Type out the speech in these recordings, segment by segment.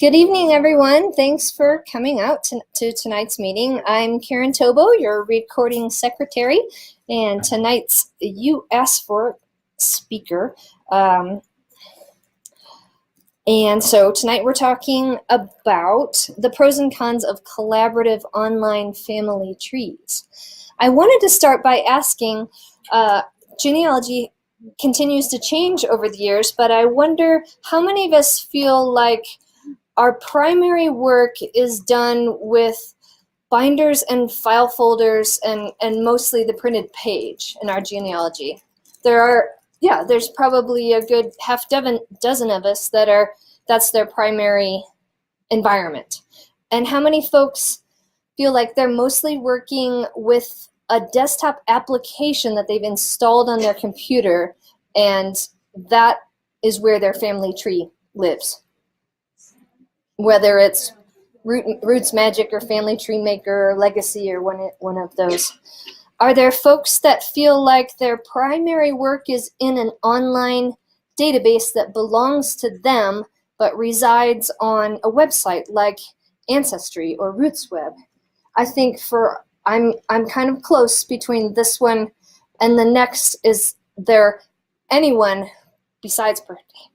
Good evening, everyone. Thanks for coming out to tonight's meeting. I'm Karen Tobo, your recording secretary, and tonight's you asked for speaker. And so tonight we're talking about the pros and cons of collaborative online family trees. I wanted to start by asking, genealogy continues to change over the years, but I wonder how many of us feel like our primary work is done with binders and file folders and mostly the printed page in our genealogy. There's probably a good dozen of us that's their primary environment. And how many folks feel like they're mostly working with a desktop application that they've installed on their computer, and that is where their family tree lives? Whether it's Roots Magic or Family Tree Maker or Legacy or one of those. Are there folks that feel like their primary work is in an online database that belongs to them but resides on a website like Ancestry or RootsWeb? I think I'm kind of close between this one and the next. Is there anyone besides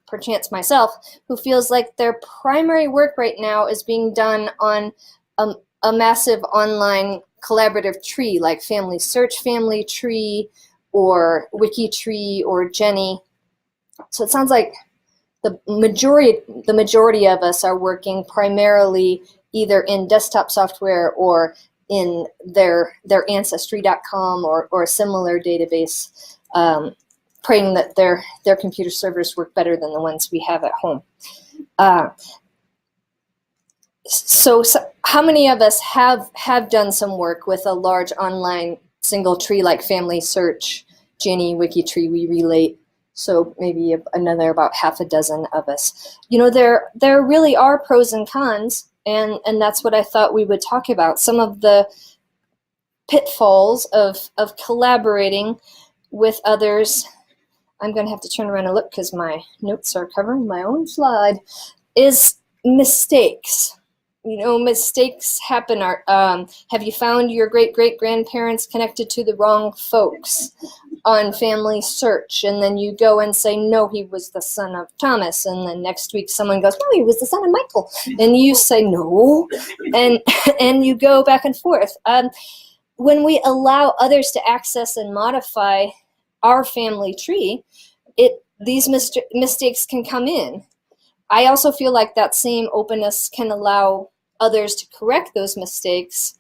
perchance myself who feels like their primary work right now is being done on a massive online collaborative tree like Family Search Family Tree or WikiTree or Jenny? So it sounds like the majority of us are working primarily either in desktop software or in their ancestry.com or a similar database, praying that their computer servers work better than the ones we have at home. So how many of us have done some work with a large online single tree like Family Search, Jenny, WikiTree, We Relate? So maybe another about half a dozen of us. You know, there really are pros and cons, and that's what I thought we would talk about. Some of the pitfalls of collaborating with others. I'm going to have to turn around and look because my notes are covering my own slide, is mistakes. You know, mistakes happen. Have you found your great-great-grandparents connected to the wrong folks on Family Search? And then you go and say, no, he was the son of Thomas. And then next week someone goes, no, he was the son of Michael. And you say, no. And you go back and forth. When we allow others to access and modify our family tree, these mistakes can come in. I also feel like that same openness can allow others to correct those mistakes,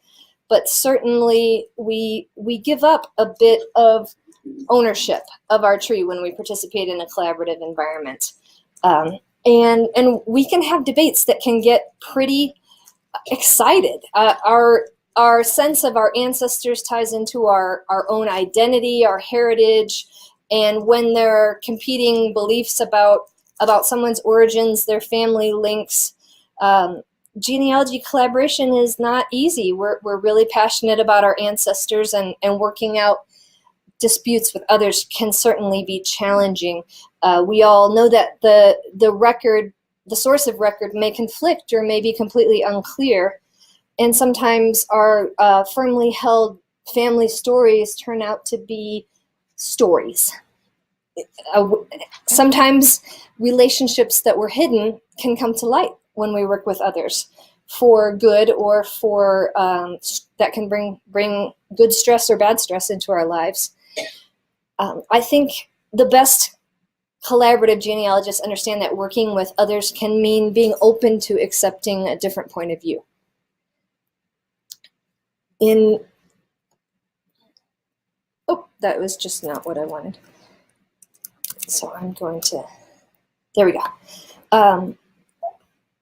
but certainly we give up a bit of ownership of our tree when we participate in a collaborative environment. And we can have debates that can get pretty excited. Our sense of our ancestors ties into our own identity, our heritage, and when there are competing beliefs about someone's origins, their family links, genealogy collaboration is not easy. We're really passionate about our ancestors, and working out disputes with others can certainly be challenging. We all know that the source of record may conflict or may be completely unclear. And sometimes our firmly held family stories turn out to be stories. Sometimes relationships that were hidden can come to light when we work with others, for good or for that can bring good stress or bad stress into our lives. I think the best collaborative genealogists understand that working with others can mean being open to accepting a different point of view. That was just not what I wanted. So I'm going to, there we go.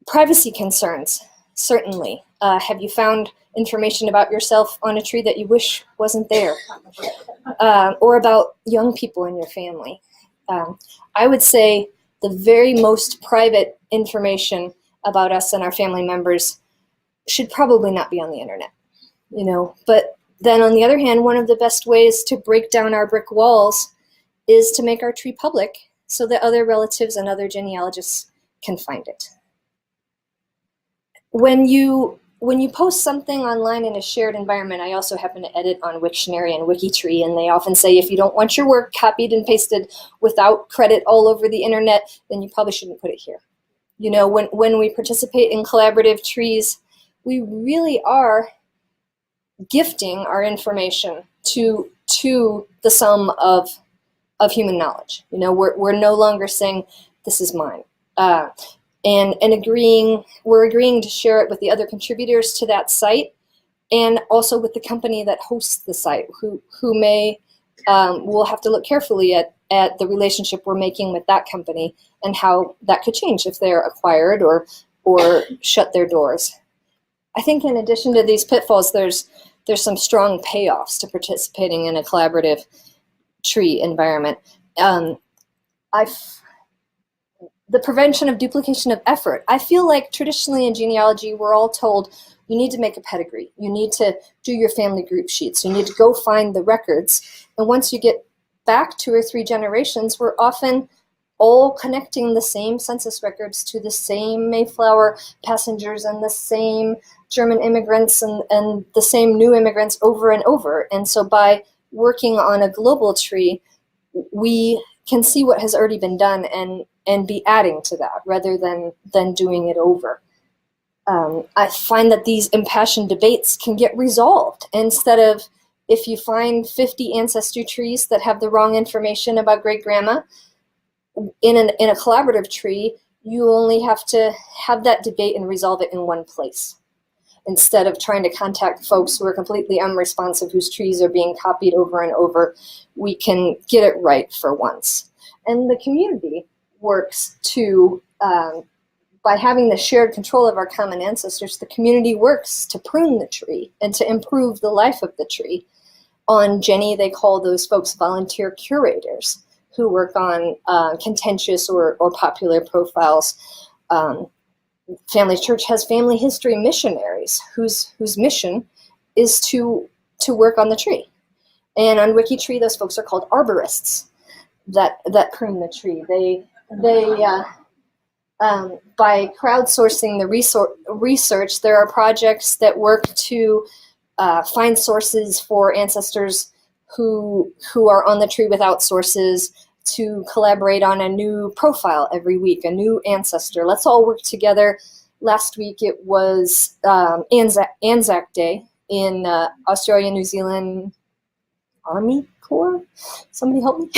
Privacy concerns, certainly. Have you found information about yourself on a tree that you wish wasn't there? Or about young people in your family? I would say the very most private information about us and our family members should probably not be on the internet. You know, but then on the other hand, one of the best ways to break down our brick walls is to make our tree public so that other relatives and other genealogists can find it. when you post something online in a shared environment, I also happen to edit on Wiktionary and Wikitree, and they often say if you don't want your work copied and pasted without credit all over the internet, then you probably shouldn't put it here. You know, when we participate in collaborative trees, we really are gifting our information to the sum of human knowledge. You know, we're no longer saying this is mine. And we're agreeing to share it with the other contributors to that site, and also with the company that hosts the site, who may we'll have to look carefully at the relationship we're making with that company and how that could change if they're acquired or shut their doors. I think in addition to these pitfalls, there's some strong payoffs to participating in a collaborative tree environment. The prevention of duplication of effort. I feel like traditionally in genealogy, we're all told you need to make a pedigree. You need to do your family group sheets. You need to go find the records. And once you get back 2 or 3 generations, we're often all connecting the same census records to the same Mayflower passengers and the same German immigrants and the same new immigrants over and over. And so by working on a global tree, we can see what has already been done and be adding to that rather than doing it over. I find that these impassioned debates can get resolved instead of, if you find 50 ancestry trees that have the wrong information about great-grandma, in a collaborative tree, you only have to have that debate and resolve it in one place, instead of trying to contact folks who are completely unresponsive, whose trees are being copied over and over. We can get it right for once. And the community works to, by having the shared control of our common ancestors, the community works to prune the tree and to improve the life of the tree. On Jenny, they call those folks volunteer curators who work on contentious or popular profiles. Family Church has family history missionaries whose mission is to work on the tree. And on Wikitree, those folks are called arborists that prune the tree. They by crowdsourcing the research, there are projects that work to find sources for ancestors who are on the tree without sources, to collaborate on a new profile every week, a new ancestor. Let's all work together. Last week it was Anzac Day in Australia, New Zealand Army Corps. Somebody help me.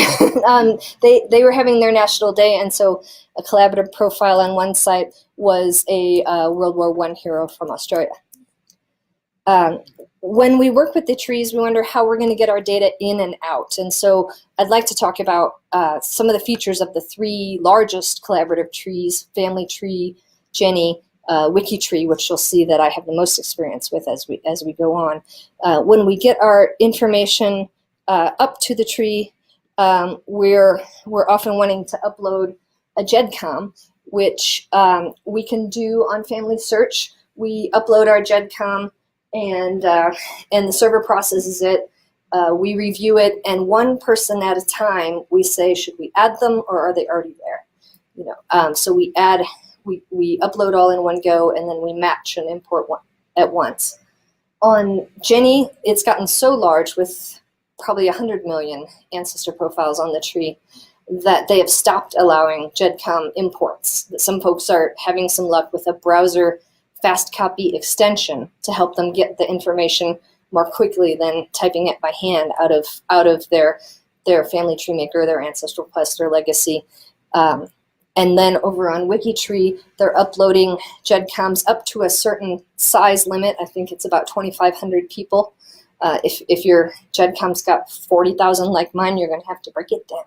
They were having their national day, and so a collaborative profile on one site was a World War I hero from Australia. When we work with the trees, we wonder how we're going to get our data in and out. And so I'd like to talk about some of the features of the 3 largest collaborative trees: Family Tree, Jenny, Wikitree, which you'll see that I have the most experience with as we go on. When we get our information up to the tree, we're often wanting to upload a GEDCOM, which we can do on Family Search. We upload our GEDCOM, and the server processes it. We review it, and one person at a time, we say, should we add them or are they already there? You know, so we upload all in one go, and then we match and import one at once. On Jenny, it's gotten so large, with probably 100 million ancestor profiles on the tree, that they have stopped allowing GEDCOM imports. Some folks are having some luck with a browser fast copy extension to help them get the information more quickly than typing it by hand out of their family tree maker, their ancestral quest, their legacy. And then over on Wikitree, they're uploading GEDCOMs up to a certain size limit. I think it's about 2,500 people. If your GEDCOM's got 40,000 like mine, you're going to have to break it down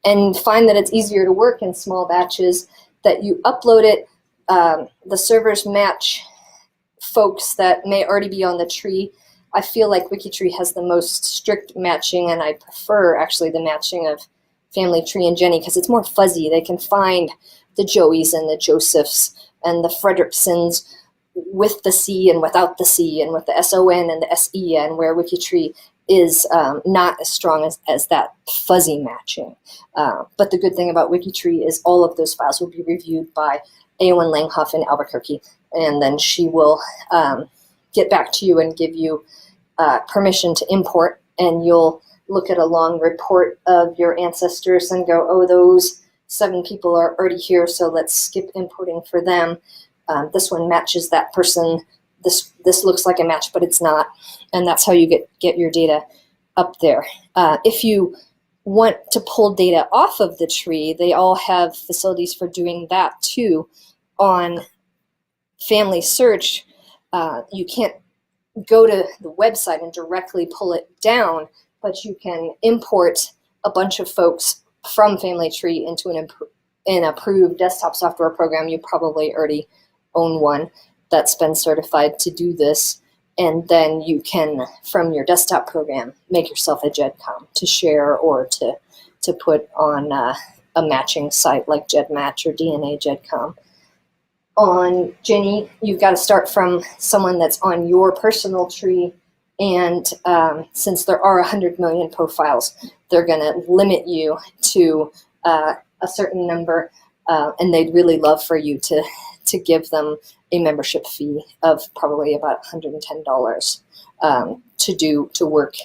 and find that it's easier to work in small batches, that you upload it. The servers match folks that may already be on the tree. I feel like Wikitree has the most strict matching, and I prefer actually the matching of Family Tree and Jenny because it's more fuzzy. They can find the Joeys and the Josephs and the Fredericksons with the C and without the C, and with the SON and the SEN, where Wikitree is not as strong as that fuzzy matching. But the good thing about Wikitree is all of those files will be reviewed by A1 Langhoff in Albuquerque, and then she will get back to you and give you permission to import, and you'll look at a long report of your ancestors and go, oh, those 7 people are already here, so let's skip importing for them. This one matches that person. This looks like a match, but it's not. And that's how you get your data up there. If you want to pull data off of the tree, they all have facilities for doing that too. On Family Search, you can't go to the website and directly pull it down, but you can import a bunch of folks from Family Tree into an approved desktop software program. You probably already own one that's been certified to do this. And then you can, from your desktop program, make yourself a GEDCOM to share or to put on a matching site like GEDmatch or DNA GEDCOM. On Ginny, you've got to start from someone that's on your personal tree. And since there are 100 million profiles, they're going to limit you to a certain number. And they'd really love for you to give them a membership fee of probably about $110 to work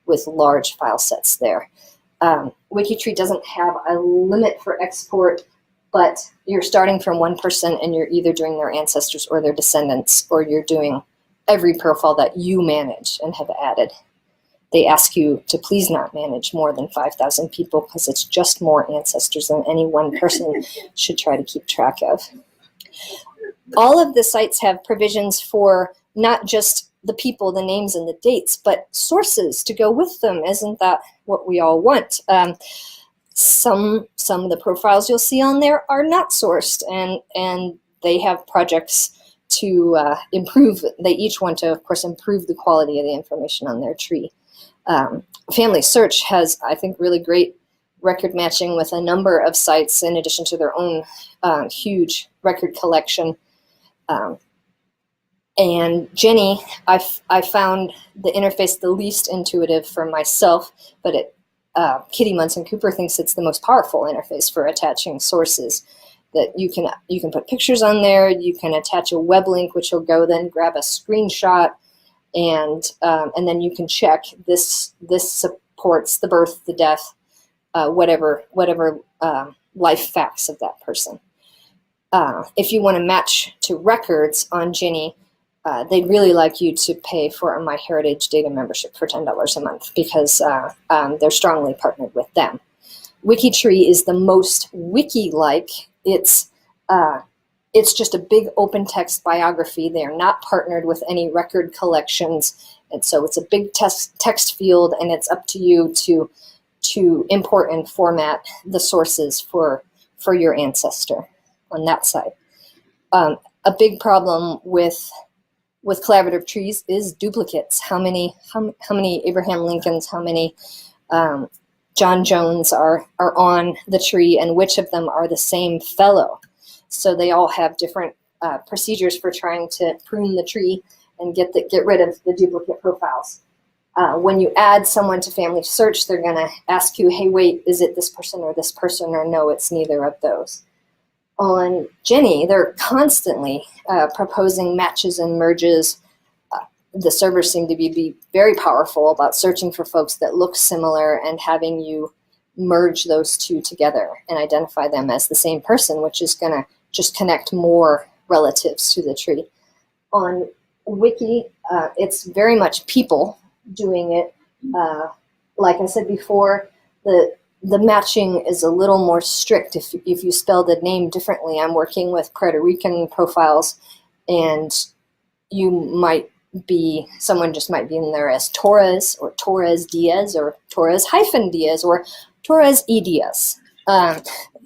with large file sets there. Wikitree doesn't have a limit for export, but you're starting from one person and you're either doing their ancestors or their descendants, or you're doing every profile that you manage and have added. They ask you to please not manage more than 5,000 people because it's just more ancestors than any one person should try to keep track of. All of the sites have provisions for not just the people, the names, and the dates, but sources to go with them. Isn't that what we all want? Some of the profiles you'll see on there are not sourced, and they have projects to improve. They each want to, of course, improve the quality of the information on their tree. Family Search has, I think, really great record matching with a number of sites in addition to their own huge record collection. And Jenny, I found the interface the least intuitive for myself, but Kitty Munson Cooper thinks it's the most powerful interface for attaching sources. That you can put pictures on there, you can attach a web link, which will go then grab a screenshot, and then you can check this supports the birth, the death, whatever life facts of that person. If you want to match to records on Ginny, they'd really like you to pay for a MyHeritage data membership for $10 a month because they're strongly partnered with them. Wikitree is the most wiki-like. It's just a big open text biography. They are not partnered with any record collections, and so it's a big text field, and it's up to you to import and format the sources for your ancestor on that side. A big problem with collaborative trees is duplicates. How many Abraham Lincolns, how many John Jones are on the tree, and which of them are the same fellow? So they all have different procedures for trying to prune the tree and get rid of the duplicate profiles. When you add someone to Family Search, they're going to ask you, hey, wait, is it this person or this person? Or no, it's neither of those. On Ginny, they're constantly proposing matches and merges. The servers seem to be very powerful about searching for folks that look similar and having you merge those two together and identify them as the same person, which is going to just connect more relatives to the tree. On Wiki, it's very much people doing it. Like I said before, the matching is a little more strict if you spell the name differently. I'm working with Puerto Rican profiles, and someone just might be in there as Torres or Torres Diaz or Torres -Diaz or Torres E Diaz.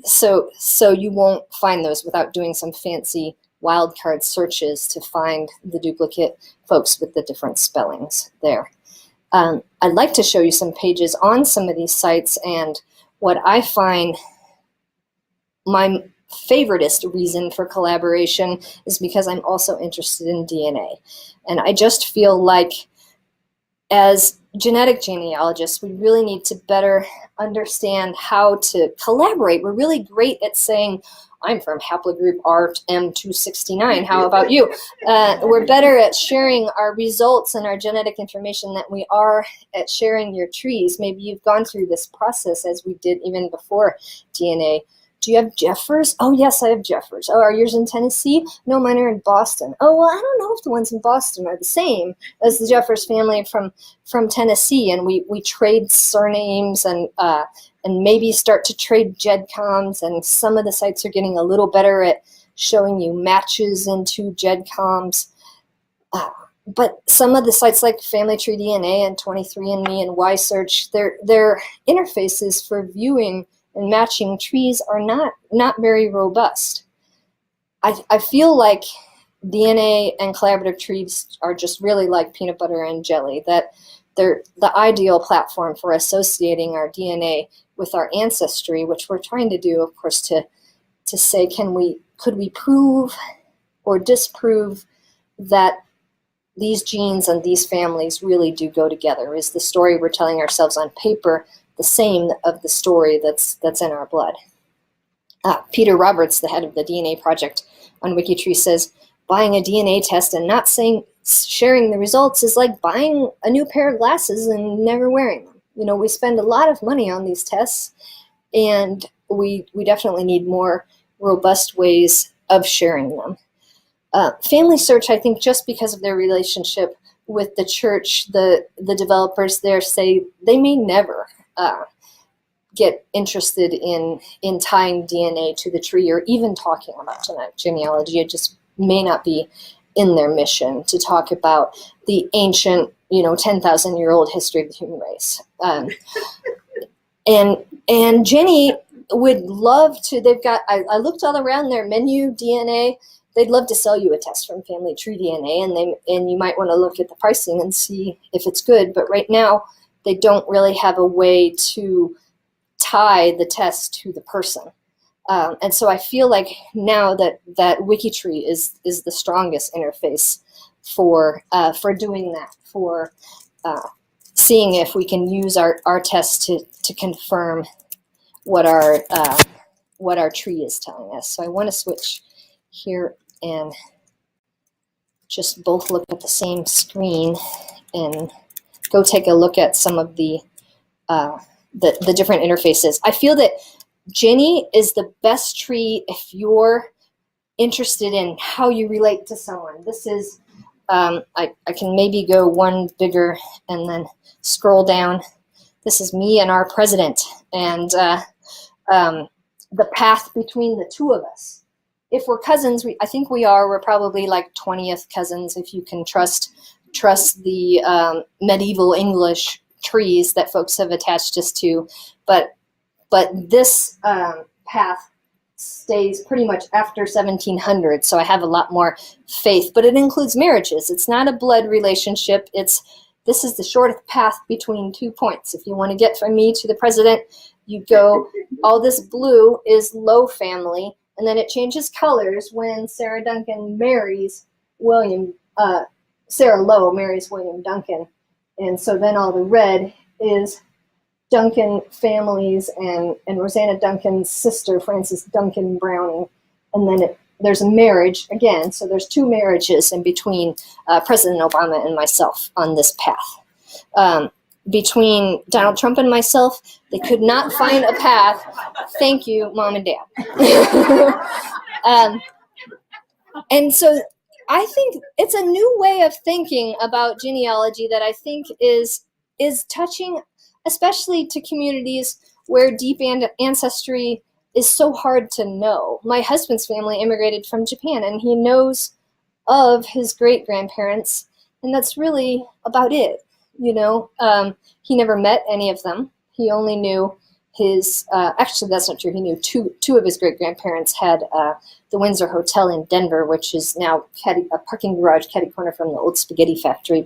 So you won't find those without doing some fancy wildcard searches to find the duplicate folks with the different spellings there. I'd like to show you some pages on some of these sites, and what I find my favoritist reason for collaboration is because I'm also interested in DNA. And I just feel like as genetic genealogists, we really need to better understand how to collaborate. We're really great at saying I'm from haplogroup RM269. How about you? We're better at sharing our results and our genetic information than we are at sharing your trees. Maybe you've gone through this process as we did even before DNA. Do you have Jeffers? Oh, yes, I have Jeffers. Oh, are yours in Tennessee? No, mine are in Boston. Oh, well, I don't know if the ones in Boston are the same as the Jeffers family from Tennessee. And we trade surnames and maybe start to trade GEDCOMs. And some of the sites are getting a little better at showing you matches into GEDCOMs. But some of the sites like Family Tree DNA and 23andMe and YSearch, their interfaces for viewing and matching trees are not very robust. I feel like DNA and collaborative trees are just really like peanut butter and jelly, that they're the ideal platform for associating our DNA with our ancestry, which we're trying to do, of course, to say, could we prove or disprove that these genes and these families really do go together? Is the story we're telling ourselves on paper the same of the story that's in our blood? Peter Roberts, the head of the DNA project on Wikitree, says buying a DNA test and not sharing the results is like buying a new pair of glasses and never wearing them. You know, we spend a lot of money on these tests, and we definitely need more robust ways of sharing them. Family Search, I think, just because of their relationship with the church, the developers there say they may never get interested in tying DNA to the tree or even talking about genetic genealogy. It just may not be in their mission to talk about the ancient, 10,000-year-old history of the human race. And Jenny would love to. They've got. I looked all around their menu DNA. They'd love to sell you a test from Family Tree DNA, and you might want to look at the pricing and see if it's good. But right now, they don't really have a way to tie the test to the person. And so I feel like now that Wikitree is the strongest interface for doing that, for seeing if we can use our test to confirm what our tree is telling us. So I want to switch here and just both look at the same screen and go take a look at some of the different interfaces. I feel that Jenny is the best tree if you're interested in how you relate to someone. This is, I can maybe go one bigger and then scroll down. This is me and our president, and the path between the two of us. If we're cousins, I think we are. We're probably like 20th cousins, if you can trust the medieval English trees that folks have attached us to. But this path stays pretty much after 1700, so I have a lot more faith. But it includes marriages. It's not a blood relationship. This is the shortest path between 2 points. If you want to get from me to the president, you go, all this blue is Lowe family, and then it changes colors when Sarah Duncan marries Sarah Lowe marries William Duncan. And so then all the red is Duncan families and Rosanna Duncan's sister, Frances Duncan Browning. And then there's a marriage again. So there's 2 marriages in between President Obama and myself on this path. Between Donald Trump and myself, they could not find a path. Thank you, Mom and Dad. And so I think it's a new way of thinking about genealogy that I think is touching, especially to communities where deep ancestry is so hard to know. My husband's family immigrated from Japan, and he knows of his great-grandparents, and that's really about it. He never met any of them. He only knew his, actually that's not true, he knew two of his great-grandparents had the Windsor Hotel in Denver, which is now a parking garage catty-corner from the old spaghetti factory.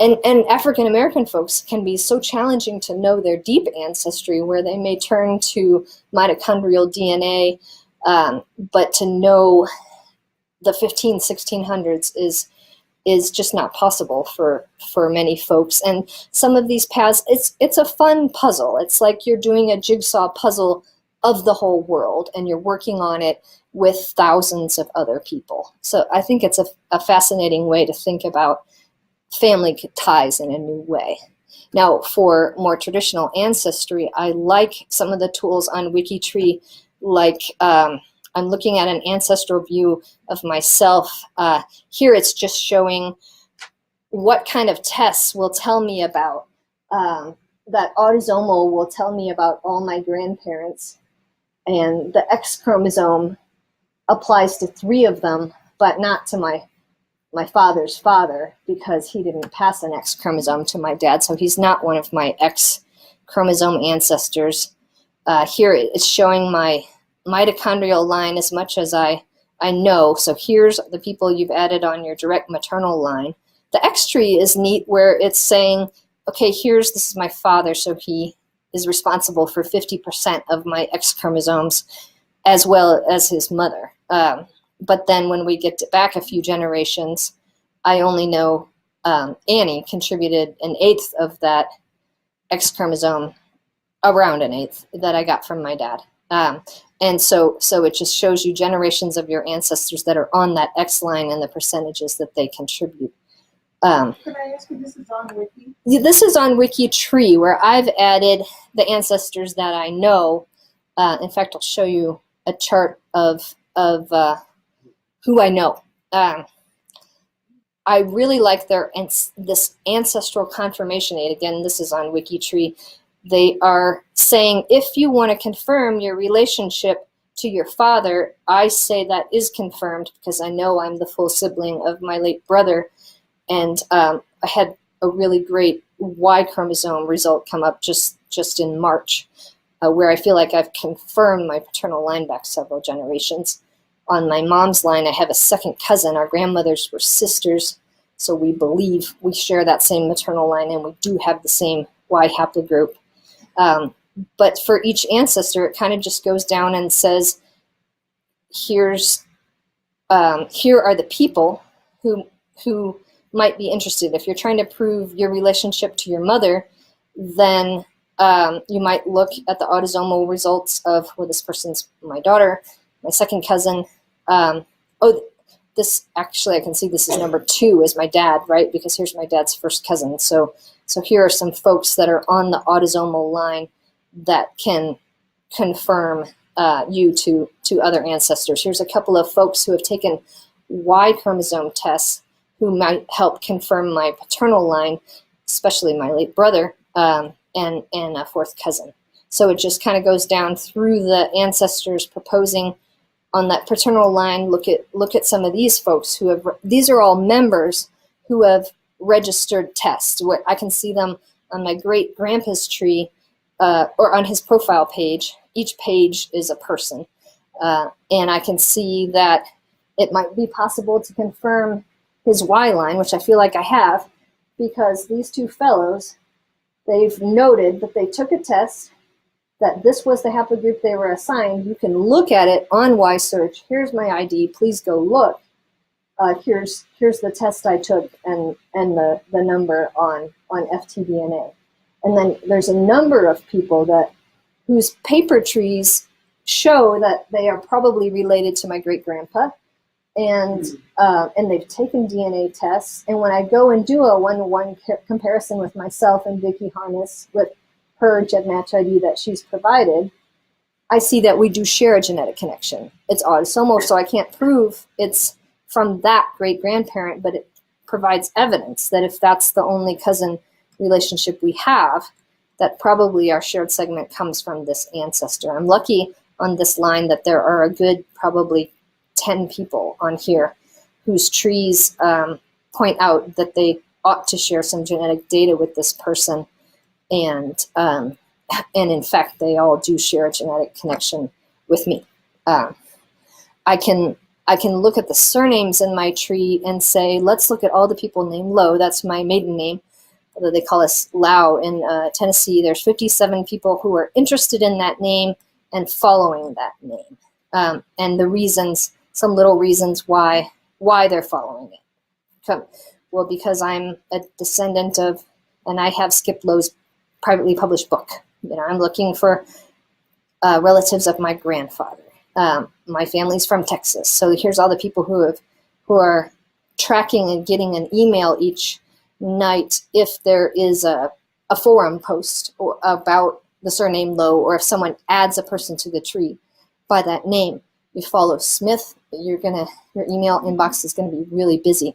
And African-American folks can be so challenging to know their deep ancestry, where they may turn to mitochondrial DNA, but to know the 1600s is just not possible for many folks. And some of these paths, it's a fun puzzle. It's like you're doing a jigsaw puzzle of the whole world, and you're working on it with thousands of other people. So I think it's a fascinating way to think about family ties in a new way. Now, for more traditional ancestry, I like some of the tools on WikiTree, like I'm looking at an ancestral view of myself. Here it's just showing what kind of tests will tell me about, that autosomal will tell me about all my grandparents. And the X chromosome applies to 3 of them, but not to my father's father, because he didn't pass an X chromosome to my dad, so he's not one of my X chromosome ancestors. Here it's showing my mitochondrial line as much as I know. So here's the people you've added on your direct maternal line. The X tree is neat, where it's saying, okay, this is my father, so he is responsible for 50% of my X chromosomes, as well as his mother. But then when we get back a few generations, I only know Annie contributed 1/8 of that X chromosome, around 1/8 that I got from my dad. And so it just shows you generations of your ancestors that are on that X line and the percentages that they contribute. Can I ask you, this is on Wiki? This is on WikiTree, where I've added the ancestors that I know. In fact, I'll show you a chart of who I know. I really like this ancestral confirmation aid. Again, this is on WikiTree. They are saying, if you want to confirm your relationship to your father, I say that is confirmed, because I know I'm the full sibling of my late brother. And I had a really great Y chromosome result come up just in March, where I feel like I've confirmed my paternal line back several generations. On my mom's line, I have a second cousin. Our grandmothers were sisters, so we believe we share that same maternal line, and we do have the same Y haplogroup. But for each ancestor, it kind of just goes down and says, here are the people who might be interested. If you're trying to prove your relationship to your mother, then you might look at the autosomal results of, well, this person's my daughter, my second cousin. This actually, I can see this is number 2 is my dad, right? Because here's my dad's first cousin. So here are some folks that are on the autosomal line that can confirm you to other ancestors. Here's a couple of folks who have taken Y chromosome tests who might help confirm my paternal line, especially my late brother, and a fourth cousin. So it just kind of goes down through the ancestors proposing on that paternal line. Look at some of these folks who have, these are all members who have registered tests. Where I can see them on my great grandpa's tree, or on his profile page. Each page is a person. And I can see that it might be possible to confirm his Y line, which I feel like I have, because these 2 fellows, they've noted that they took a test, that this was the haplogroup they were assigned. You can look at it on Y-Search. Here's my ID, please go look. Here's the test I took, and the number on FTDNA. And then there's a number of people whose paper trees show that they are probably related to my great-grandpa, and they've taken DNA tests. And when I go and do a one-to-one comparison with myself and Vicki Harness with her GenMatch ID that she's provided, I see that we do share a genetic connection. It's autosomal, so I can't prove it's from that great-grandparent, but it provides evidence that if that's the only cousin relationship we have, that probably our shared segment comes from this ancestor. I'm lucky on this line that there are a good probably 10 people on here whose trees point out that they ought to share some genetic data with this person, and in fact they all do share a genetic connection with me. I can look at the surnames in my tree and say, let's look at all the people named Lowe. That's my maiden name, although they call us Lau in Tennessee. There's 57 people who are interested in that name and following that name, and the reasons, some little reasons why they're following it. Well, because I'm a descendant of, and I have Skip Lowe's privately published book. You know, I'm looking for relatives of my grandfather. My family's from Texas, so here's all the people who are tracking and getting an email each night if there is a forum post about the surname Lowe, or if someone adds a person to the tree by that name. You follow Smith, your email inbox is going to be really busy.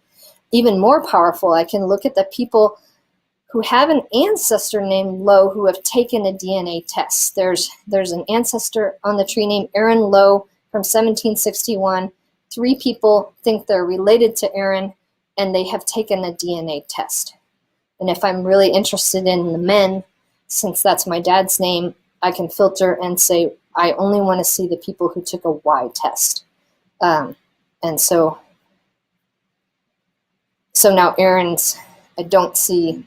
Even more powerful, I can look at the people who have an ancestor named Lowe who have taken a DNA test. There's an ancestor on the tree named Aaron Lowe from 1761. 3 people think they're related to Aaron, and they have taken a DNA test. And if I'm really interested in the men, since that's my dad's name, I can filter and say, I only want to see the people who took a Y test. And so now Aaron's, I don't see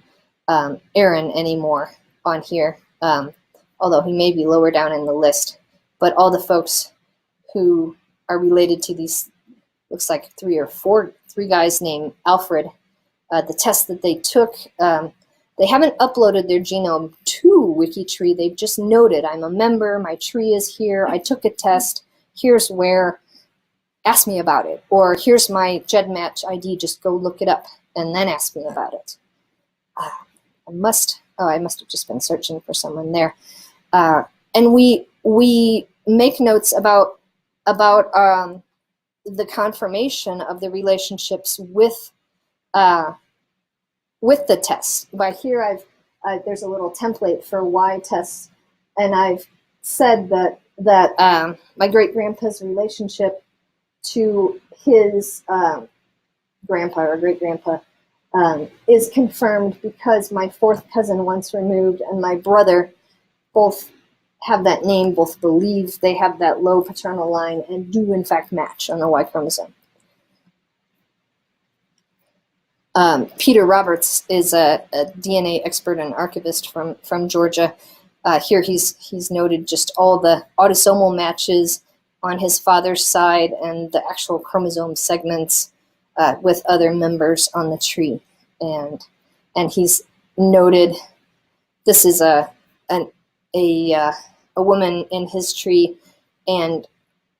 Aaron anymore on here, although he may be lower down in the list. But all the folks who are related to these, looks like 3 guys named Alfred, the test that they took, they haven't uploaded their genome to WikiTree. They've just noted, I'm a member, my tree is here, I took a test, here's where, ask me about it. Or here's my GEDmatch ID, just go look it up and then ask me about it. I must have just been searching for someone there. And we make notes about the confirmation of the relationships with the tests. By here, there's a little template for Y tests, and I've said that my great-grandpa's relationship to his grandpa or great-grandpa is confirmed because my 4th cousin once removed and my brother both have that name, both believe they have that low paternal line and do in fact match on the Y chromosome. Peter Roberts is a DNA expert and archivist from Georgia. Here he's noted just all the autosomal matches on his father's side and the actual chromosome segments with other members on the tree. And he's noted, this is a woman in his tree, and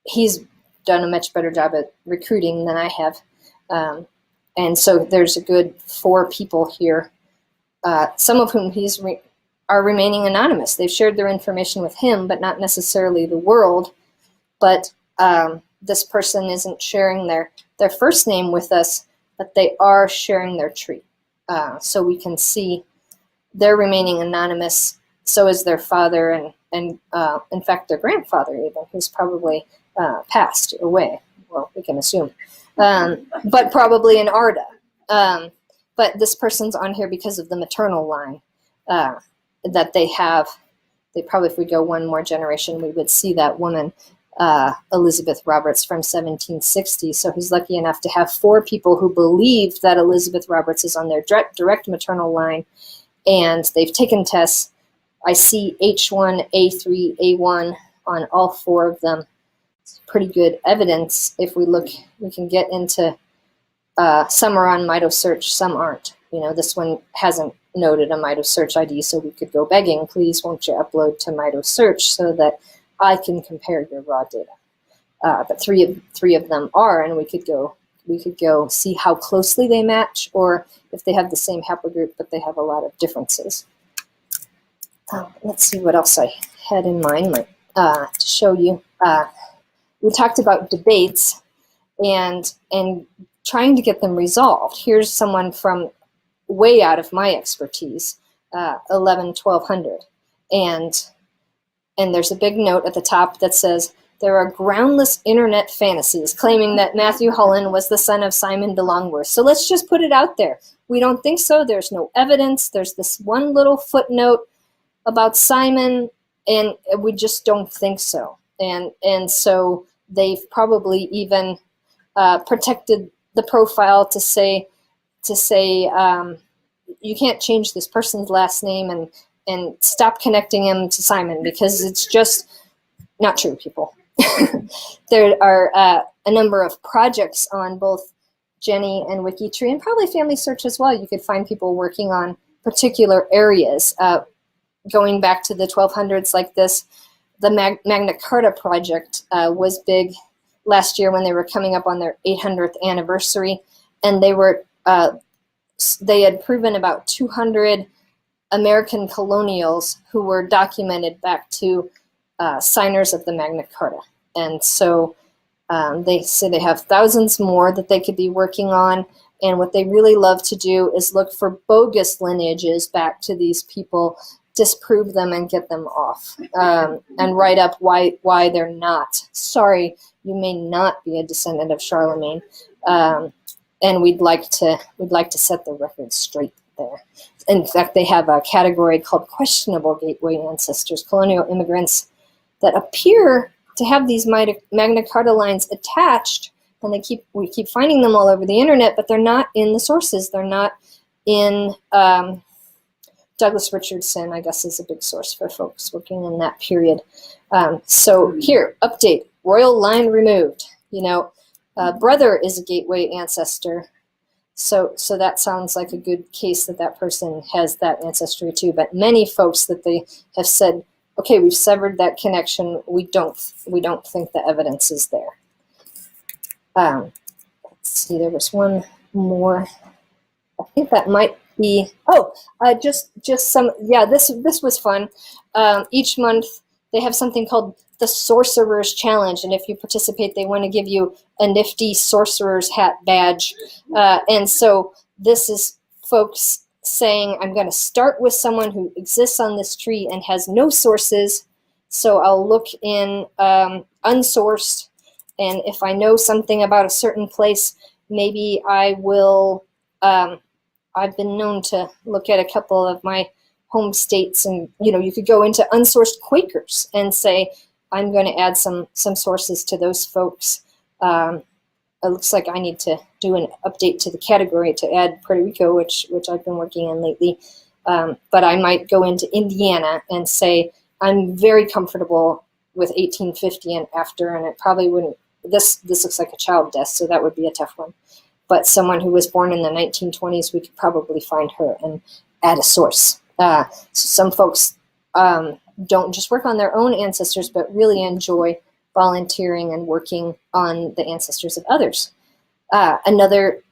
he's done a much better job at recruiting than I have. And so there's a good 4 people here, some of whom are remaining anonymous. They've shared their information with him, but not necessarily the world. But this person isn't sharing their first name with us, but they are sharing their tree. So we can see they're remaining anonymous. So is their father, and in fact their grandfather even, who's probably passed away. Well, we can assume. But probably in Arda. But this person's on here because of the maternal line that they have. They probably, if we go one more generation, we would see that woman, Elizabeth Roberts from 1760. So he's lucky enough to have 4 people who believe that Elizabeth Roberts is on their direct maternal line, and they've taken tests. I see H1, A3, A1 on all 4 of them. Pretty good evidence. If we look, we can get into some are on MitoSearch, some aren't. You know, this one hasn't noted a MitoSearch ID, so we could go begging, please won't you upload to MitoSearch so that I can compare your raw data. But three of them are, and we could go see how closely they match, or if they have the same haplogroup but they have a lot of differences. Let's see what else I had in mind to show you. We talked about debates and trying to get them resolved. Here's someone from way out of my expertise, 1200. And there's a big note at the top that says, there are groundless internet fantasies claiming that Matthew Hullen was the son of Simon de Longworth. So let's just put it out there. We don't think so. There's no evidence. There's this one little footnote about Simon, and we just don't think so. And so they've probably even protected the profile to say you can't change this person's last name and stop connecting him to Simon, because it's just not true, people. There are a number of projects on both Jenny and WikiTree, and probably Family Search as well. You could find people working on particular areas. Going back to the 1200s like this, the Magna Carta project was big last year when they were coming up on their 800th anniversary, and they had proven about 200 American colonials who were documented back to signers of the Magna Carta. And so they say they have thousands more that they could be working on. And what they really love to do is look for bogus lineages back to these people, disprove them and get them off, and write up why they're not. Sorry, you may not be a descendant of Charlemagne. And we'd like to set the record straight there. In fact, they have a category called questionable gateway ancestors, colonial immigrants that appear to have these Magna Carta lines attached, and we keep finding them all over the internet, but they're not in the sources. They're not in Douglas Richardson, I guess, is a big source for folks working in that period. So here, update, royal line removed. Brother is a gateway ancestor. So that sounds like a good case that person has that ancestry too. But many folks that they have said, okay, we've severed that connection. We don't think the evidence is there. Let's see, there was one more. I think that might be, just some, yeah, this was fun. Each month they have something called the Sorcerer's Challenge, and if you participate, they want to give you a nifty sorcerer's hat badge. And so this is folks saying, I'm going to start with someone who exists on this tree and has no sources, so I'll look in unsourced, and if I know something about a certain place, maybe I will, I've been known to look at a couple of my home states, and you could go into unsourced Quakers and say, I'm going to add some sources to those folks. It looks like I need to do an update to the category to add Puerto Rico, which I've been working on lately. But I might go into Indiana and say, I'm very comfortable with 1850 and after, and it probably wouldn't, this looks like a child death, so that would be a tough one. But someone who was born in the 1920s, we could probably find her and add a source. So some folks don't just work on their own ancestors, but really enjoy volunteering and working on the ancestors of others. Another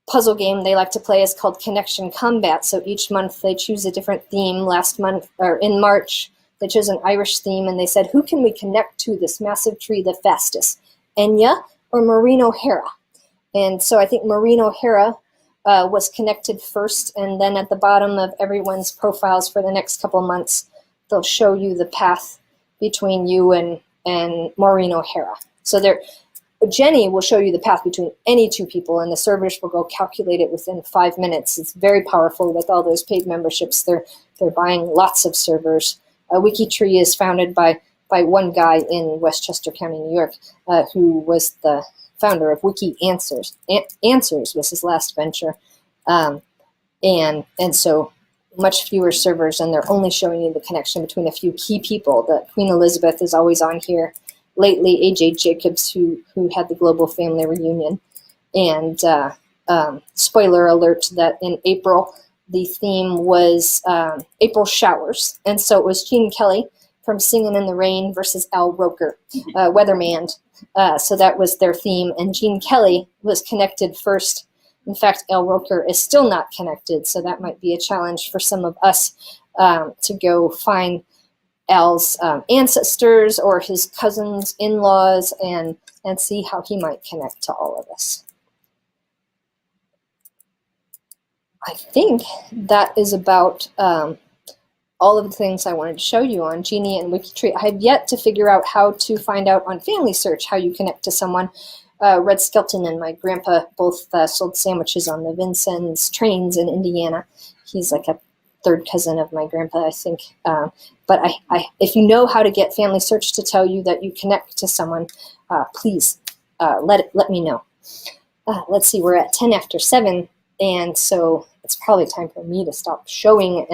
puzzle game they like to play is called Connection Combat. So each month they choose a different theme. Last month, or in March, they chose an Irish theme, and they said, who can we connect to this massive tree the fastest? Enya or Maureen O'Hara? And so I think Maureen O'Hara was connected first, and then at the bottom of everyone's profiles for the next couple months, they'll show you the path between you and Maureen O'Hara. So Jenny will show you the path between any two people, and the servers will go calculate it within 5 minutes. It's very powerful with all those paid memberships. They're buying lots of servers. WikiTree is founded by one guy in Westchester County, New York, who was the founder of Wiki Answers. Answers was his last venture. And so much fewer servers, and they're only showing you the connection between a few key people. The Queen Elizabeth is always on here. Lately, A.J. Jacobs, who had the Global Family Reunion. And spoiler alert that in April, the theme was April showers. And so it was Gene Kelly from Singin' in the Rain versus Al Roker, Weatherman. So that was their theme. And Gene Kelly was connected first. In fact, Al Roker is still not connected, so that might be a challenge for some of us to go find Al's ancestors or his cousins, in-laws, and see how he might connect to all of us. I think that is about all of the things I wanted to show you on Genie and WikiTree. I have yet to figure out how to find out on Family Search how you connect to someone. Red Skelton and my grandpa both sold sandwiches on the Vincennes trains in Indiana. He's like a third cousin of my grandpa, I think. But if you know how to get Family Search to tell you that you connect to someone, please let me know. Let's see, we're at 10 after 7, and so it's probably time for me to stop showing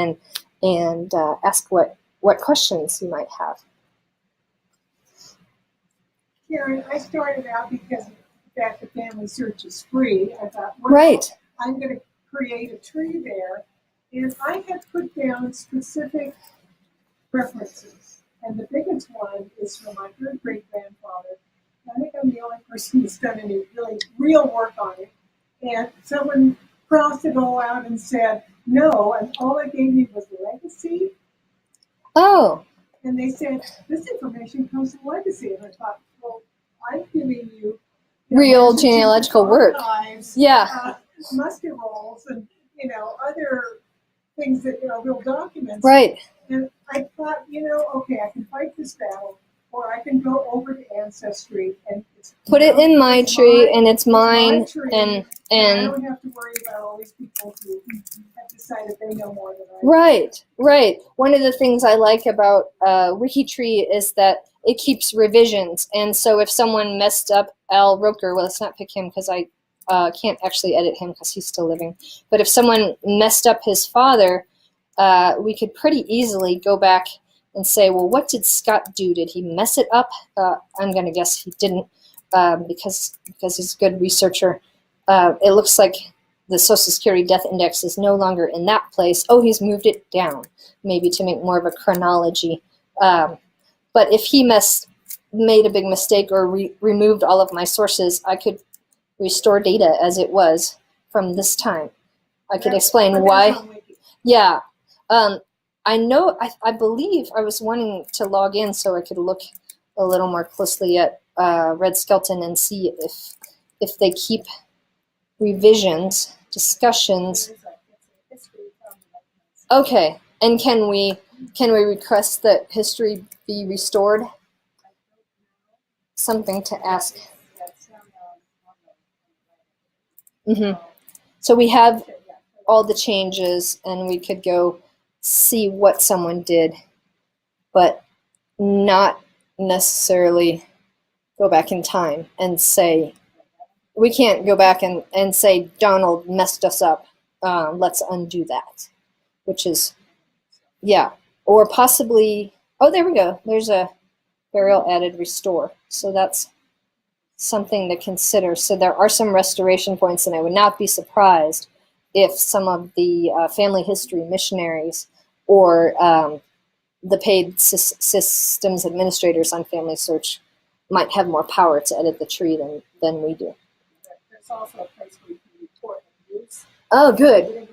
and ask what questions you might have. Karen, I started out because the Family Search is free. I thought, well, right, I'm going to create a tree there. And I had put down specific references. And the biggest one is from my third great grandfather. I think I'm the only person who's done any really real work on it. And someone crossed it all out and said no, and all they gave me was legacy. Oh, And they said, this information comes from legacy. And I thought, well, I'm giving you, real Massachusetts genealogical work. archives, Yeah. musket rolls, and other things that real documents. Right. And I thought, okay, I can fight this battle, or I can go over to Ancestry and Put it in my it's tree, and it's my mine, tree, and I don't have to worry about all these people who have decided they know more than I do. right, right. One of the things I like about WikiTree is that it keeps revisions, and so if someone messed up Al Roker, well, let's not pick him because I can't actually edit him because he's still living, but if someone messed up his father, we could pretty easily go back and say, well, what did Scott do? Did he mess it up? I'm going to guess he didn't, because he's a good researcher. It looks like the Social Security death index is no longer in that place. Oh, he's moved it down, maybe to make more of a chronology. But if he made a big mistake or removed all of my sources, I could restore data as it was from this time. I could explain why. Yeah. I know, I believe I was wanting to log in so I could look a little more closely at Red Skelton and see if they keep revisions, discussions. Okay, and can we request that history be restored? Something to ask. So we have all the changes, and we could go see what someone did, but not necessarily go back in time and say, we can't go back and say Donald messed us up, let's undo that, which is, yeah. Or possibly, oh, there we go, there's a burial added restore, so that's something to consider. So there are some restoration points, and I would not be surprised if some of the family history missionaries or the paid systems administrators on Family Search might have more power to edit the tree than we do. There's also a place where you can report abuse. Oh, good.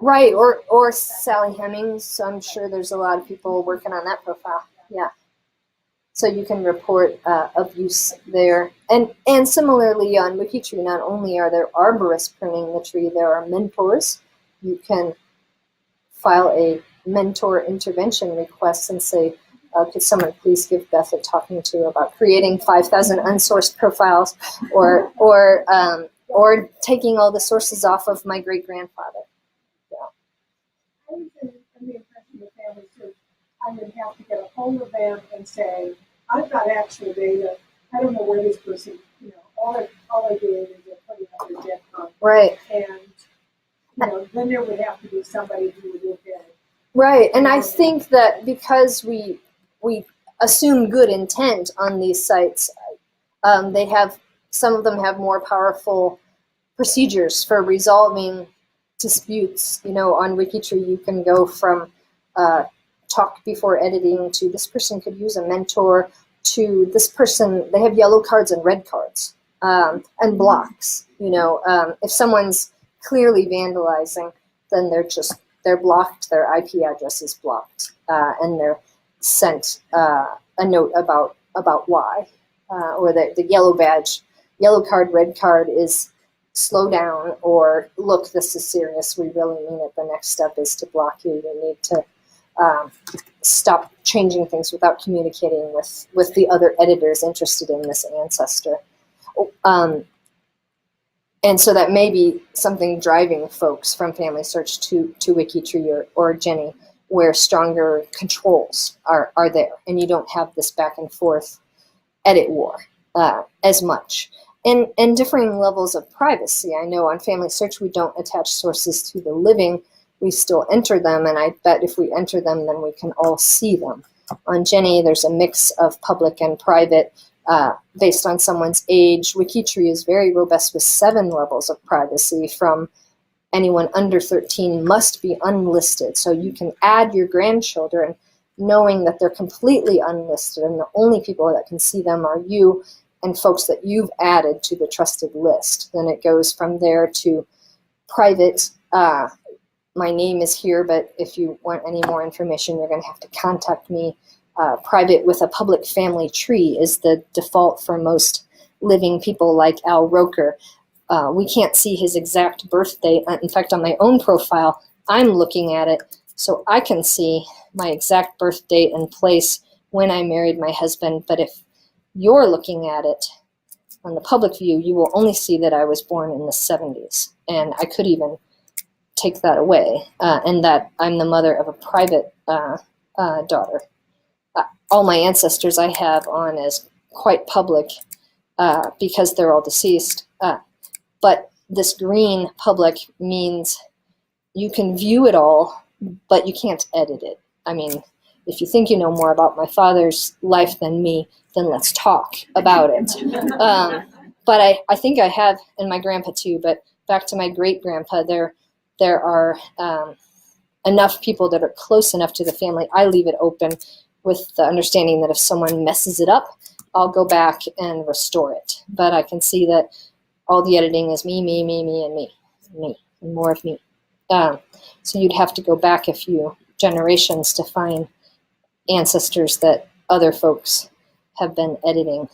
Right, or Sally Hemings. So I'm sure there's a lot of people working on that profile. Yeah. So you can report abuse there. And similarly on WikiTree, not only are there arborists pruning the tree, there are mentors. You can file a mentor intervention request and say, could someone please give Beth a talking to about creating 5,000 unsourced profiles, or taking all the sources off of my great-grandfather. Yeah. I was in the impression of Family Search, I would have to get a hold of them and say, I've got actual data. I don't know where this person, all I do is they're putting up their death count. Right. And, then there would have to be somebody who would look at it. Right, and I think that because we assume good intent on these sites, some of them have more powerful procedures for resolving disputes. On WikiTree, you can go from talk before editing to this person could use a mentor to this person, they have yellow cards and red cards, and blocks. If someone's clearly vandalizing, then they're blocked, their IP address is blocked, and they're sent a note about why, or the yellow card, red card is slow down, or look, this is serious, we really mean it, the next step is to block you, you need to stop changing things without communicating with the other editors interested in this ancestor. And so that may be something driving folks from Family Search to WikiTree or Jenny, where stronger controls are there, and you don't have this back and forth edit war as much. And differing levels of privacy. I know on Family Search we don't attach sources to the living, we still enter them, and I bet if we enter them, then we can all see them. On Jenny, there's a mix of public and private based on someone's age. WikiTree is very robust with 7 levels of privacy, from anyone under 13 must be unlisted. So you can add your grandchildren knowing that they're completely unlisted and the only people that can see them are you and folks that you've added to the trusted list. Then it goes from there to private. My name is here, but if you want any more information, you're going to have to contact me. Private with a public family tree is the default for most living people like Al Roker. We can't see his exact birth date. In fact, on my own profile, I'm looking at it so I can see my exact birth date and place when I married my husband. But if you're looking at it on the public view, you will only see that I was born in the 70s. And I could even take that away, and that I'm the mother of a private daughter. All my ancestors I have on as quite public because they're all deceased. But this green public means you can view it all, but you can't edit it. I mean, if you think you know more about my father's life than me, then let's talk about it. But I think I have, and my grandpa too, but back to my great-grandpa, there are enough people that are close enough to the family. I leave it open with the understanding that if someone messes it up, I'll go back and restore it. But I can see that all the editing is me, and more of me. So you'd have to go back a few generations to find ancestors that other folks have been editing.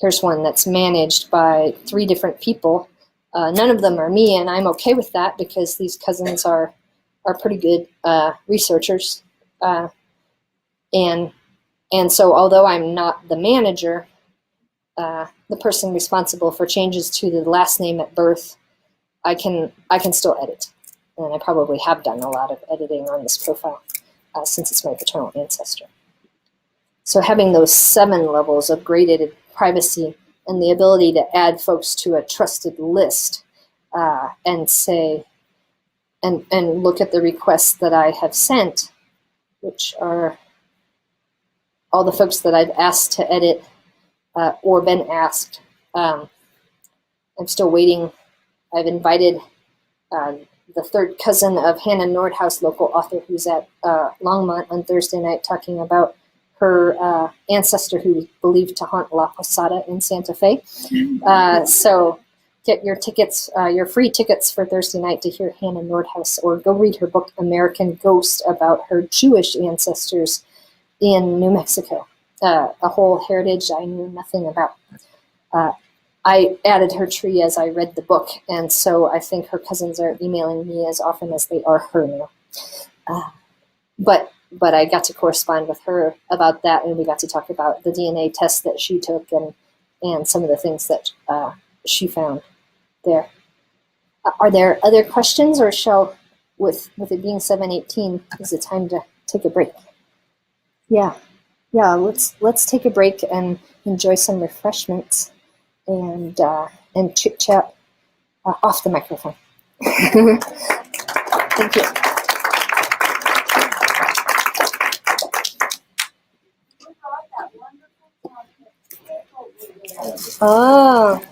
Here's one that's managed by 3 different people. None of them are me, and I'm okay with that because these cousins are pretty good researchers. And so although I'm not the manager, the person responsible for changes to the last name at birth, I can still edit. And I probably have done a lot of editing on this profile since it's my paternal ancestor. So having those 7 levels of graded privacy and the ability to add folks to a trusted list and say, and look at the requests that I have sent, which are all the folks that I've asked to edit or been asked. I'm still waiting. I've invited the 3rd cousin of Hannah Nordhaus, local author, who's at Longmont on Thursday night talking about her ancestor who is believed to haunt La Posada in Santa Fe. So get your tickets, your free tickets for Thursday night to hear Hannah Nordhaus, or go read her book, American Ghost, about her Jewish ancestors in New Mexico, a whole heritage I knew nothing about. I added her tree as I read the book, and so I think her cousins are emailing me as often as they are her now. But I got to correspond with her about that, and we got to talk about the DNA test that she took and some of the things that she found there. Are there other questions, or shall, with it being 7:18, is it time to take a break? Yeah, let's take a break and enjoy some refreshments and chit chat off the microphone. Thank you. Oh.